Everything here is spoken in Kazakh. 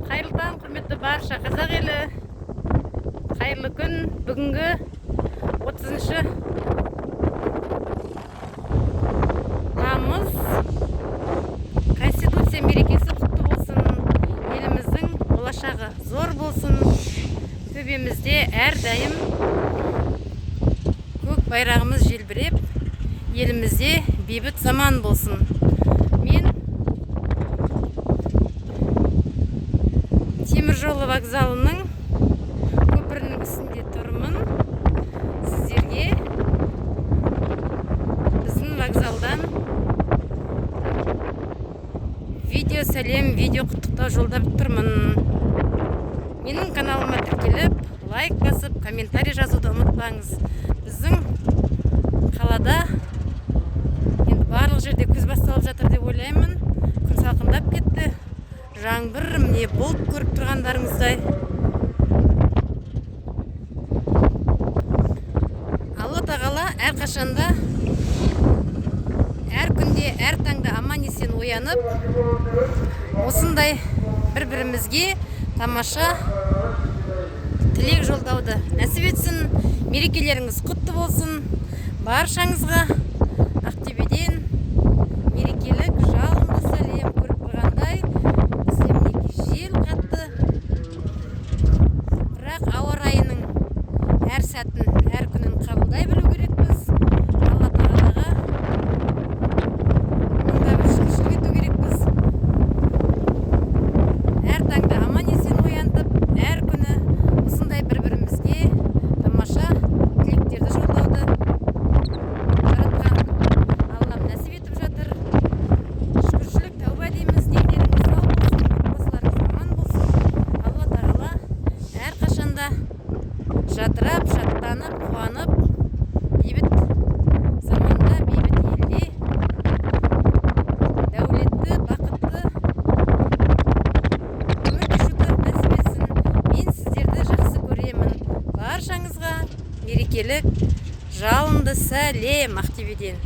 Қайырлы таң, құрметті барша қазақ елі. Қайырлы күн. Бүгінгі 30-шы тамыз Конституция мерекесі құтты болсын. Еліміздің болашағы зор болсын. Төбемізде әрдайым көк байрағымыз желбіреп, елімізде бейбіт заман болсын. Мен Теміржол вокзалының көпірінің үстінде тұрмын. Сіздерге біздің вокзалдан видео сәлем, видео құттықтау жолдап тұрмын. Менің каналыма тіркеліп, лайк басып, комментарий жазуды ұмытпаңыз. Біздің қалада енді барлық жерде күз басталып жатыр деп ойлаймын. Күн салқындап кетті. Жаңбыр, міне бұлт көріп тұрғандарыңыздай. Алла тағала әрқашанда, әр күнде, әр таңда аман есен оянып, осындай бір-бірімізге тамаша тілек жолдауды нәсіп етсін. Мерекелеріңіз құтты болсын. Баршаңызға Ақтөбеден мерекелік жалынды сәлем. Көріп тұрғандай, бізде мінекей жел қатты, бірақ ауа райының әр сәтін, әр күнін қабылдай білу керекпіз. Алла тағалаға мыңда бір шүкіршілік ету керекпіз. Әр таңда аман есен оянып, әр күні осындай бір-бірімізге тамаша тілектерді жолдауды жаратқан Аллам нәсіп етіп жатыр. Шүкіршілік тәуба дейміз. Дендеріңіз сау болсын, отбасыларыңыз аман болсын. Алла тағала әрқашанда жадырап, шаттанып, қуанып, бейбіт заманда, бейбіт елде, дәулетті, бақытты өмір кешуді нәсіп етсін. Мен сіздерді жақсы көремін. Баршаңызға мерекелік жалынды сәлем Ақтөбеден.